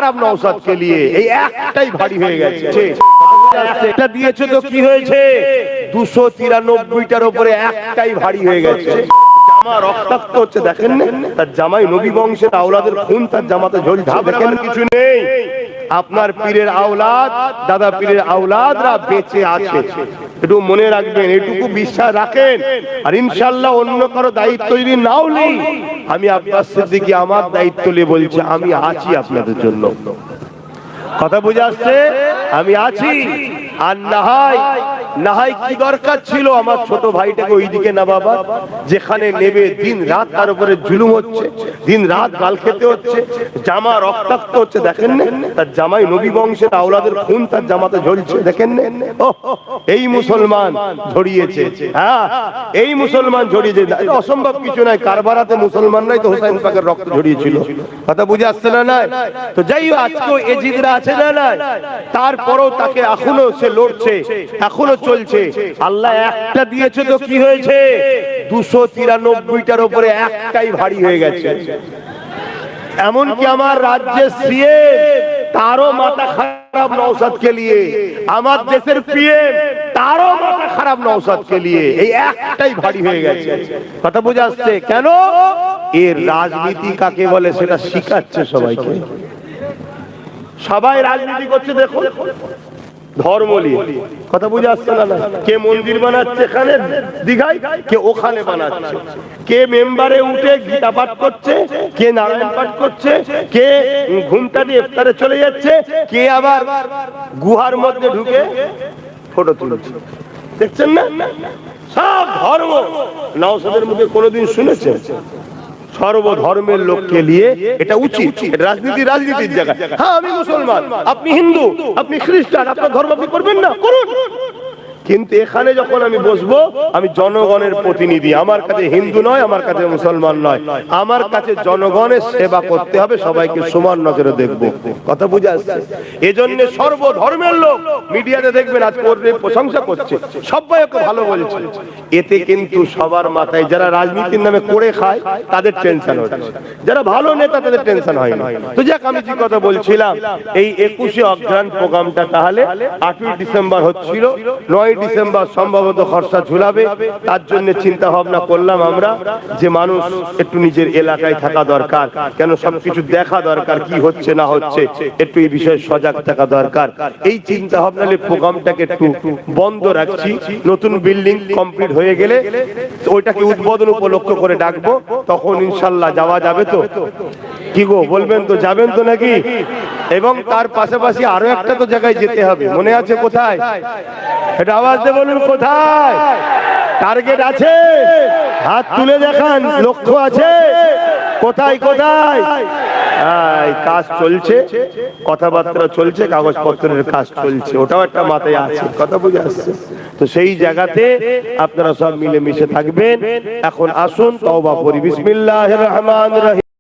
খারাপ নওশাদকে নিয়ে, এই একটাই ভারী হয়ে গেছে। একটা দিয়েছে তো কি হয়েছে, 293টার উপরে একটাই ভারী হয়ে গেছে। জামা রক্তাক্ত হচ্ছে, দেখেন না তার জামাই নবী বংশের আওলাদের খুন তার জামাতে ঝলছে, দেখেন কিছু নেই। আপনার পীরের আওলাদ, দাদা পীরের আওলাদরা বেঁচে আছে, একটু মনে রাখবেন, এটুকু বিশ্বাস রাখেন। আর ইনশাআল্লাহ অন্য কারো দায়িত্ব যদি নাও নেই, আমি আব্বাস সিদ্দিকী আমার দায়িত্ব নিয়ে বলছি, আমি আছি আপনাদের জন্য। কথা বুঝে আসছে? আমি আছি। আর নাহাই কি দরকার ছিল আমার ছোট ভাইটাকে ওইদিকে নামাবা, যেখানে নেবে দিন রাত তার উপরে জুলুম হচ্ছে, দিন রাত গাল খেতে হচ্ছে, জামা রক্তাক্ত হচ্ছে, দেখেন না তার জামাই নবী বংশের আওলাদের খুন তার জামাতে ঝলছে, দেখেন না। এই মুসলমান ঝরিয়েছে, হ্যাঁ এই মুসলমান ঝরিয়েছে, অসম্ভব কিছু নাই। কারবারাতে মুসলমান নাই তো হুসাইন পাকের রক্ত ঝরিয়েছিল। কথা বুঝে আসছে না? নাই তো যাই হোক, আজকেও এজিদরা আছে না, নাই তারপরও তাকে এখনো সে লড়ছে, এখনো চলছে। আল্লাহ একটা দিয়েছে তো কি হয়েছে, 293টার উপরে একটাই ভারী হয়ে গেছে। এমনকি আমার রাজ্যের সিএম তারও মাথা খারাপ নওশাদকে নিয়ে, আমার দেশের পিএম তারও মাথা খারাপ নওশাদকে নিয়ে, এই একটাই ভারী হয়ে গেছে। কথা বুঝে আসছে? কেন? এর রাজনীতি কাকে বলে সেটা শিখাচ্ছে সবাইকে। সবাই রাজনীতি করছে, দেখো ধর্ম নিয়ে। কথা বুঝে আসছে না? কে মন্দির বানাচ্ছে এখানে দীঘায়, কে ওখানে বানাচ্ছে, কে মেম্বারে উঠে গীতা পাঠ করছে, কে নারায়ণ পাঠ করছে, কে ঘুমটা দিয়ে ইফতারে চলে যাচ্ছে, কে আবার গুহার মধ্যে ঢুকে ফটো তুলছে। দেখছেন না? সব ধর্ম। নওশাদের মুখে কোনোদিন শুনেছেন সর্বধর্মের লোককে নিয়ে এটা উচিত? রাজনীতির জায়গায়। হ্যাঁ আমি মুসলমান, আপনি হিন্দু, আপনি খ্রিস্টান, আপনার ধর্ম আপনি করবেন না, করুন। কিন্তু এখানে যখন আমি বসবো, আমি জনগণের প্রতিনিধি, আমার কাছে হিন্দু নয়, আমার কাছে মুসলমান নয়, আমার কাছে জনগণের সেবা করতে হবে, সবাইকে সমান নজরে দেখবো। কথা বুঝে আসছে? এজন্য সর্বধর্মের লোক মিডিয়াতে দেখবেন আজ প্রশংসা করছে, সবাই ওকে ভালো বলছে। এতে কিন্তু সবার মাথায় যারা রাজনীতির নামে করে খায় তাদের টেনশন হচ্ছে, যারা ভালো নেতা তাদের টেনশন হয় না। তো যাক, আমি যে কথা বলছিলাম, এই 21শে অঘ্রাণ প্রোগ্রামটা তাহলে 8ই ডিসেম্বর হচ্ছিল, 9ই ডিসেম্বর সম্ভবত খরচা ঝুলাবে। তার জন্য চিন্তা ভাবনা করলাম আমরা যে মানুষ একটু নিজের এলাকায় থাকা দরকার, কেন সবকিছু দেখা দরকার, কি হচ্ছে না হচ্ছে, একটু এই বিষয়ে সজাগ থাকা দরকার। এই চিন্তা ভাবনা নিয়ে প্রোগ্রামটাকে একটু বন্ধ রাখছি। নতুন বিল্ডিং কমপ্লিট হয়ে গেলে ওইটাকে উদ্বোধন উপলক্ষ করে ডাকবো, তখন ইনশাল্লাহ যাওয়া যাবে। তো কি গো বলবেন তো, যাবেন তো নাকি? এবং তার পাশাপাশি আরো একটা তো জায়গায় যেতে হবে, মনে আছে কোথায়? এটা আওয়াজ দিয়ে বলুন, কোথায়? টার্গেট আছে? হাত তুলে দেখান, লক্ষ্য আছে? কোথায় কোথায়? কাজ চলছে, কথাবার্তা চলছে, কাগজপত্রের কাজ চলছে, ওটাও একটা মাথায় আছে। কথা বুঝে আসছে? তো সেই জায়গাতে আপনারা সব মিলেমিশে থাকবেন। এখন আসুন তওবা করি। বিসমিল্লাহির রহমানির রহিম।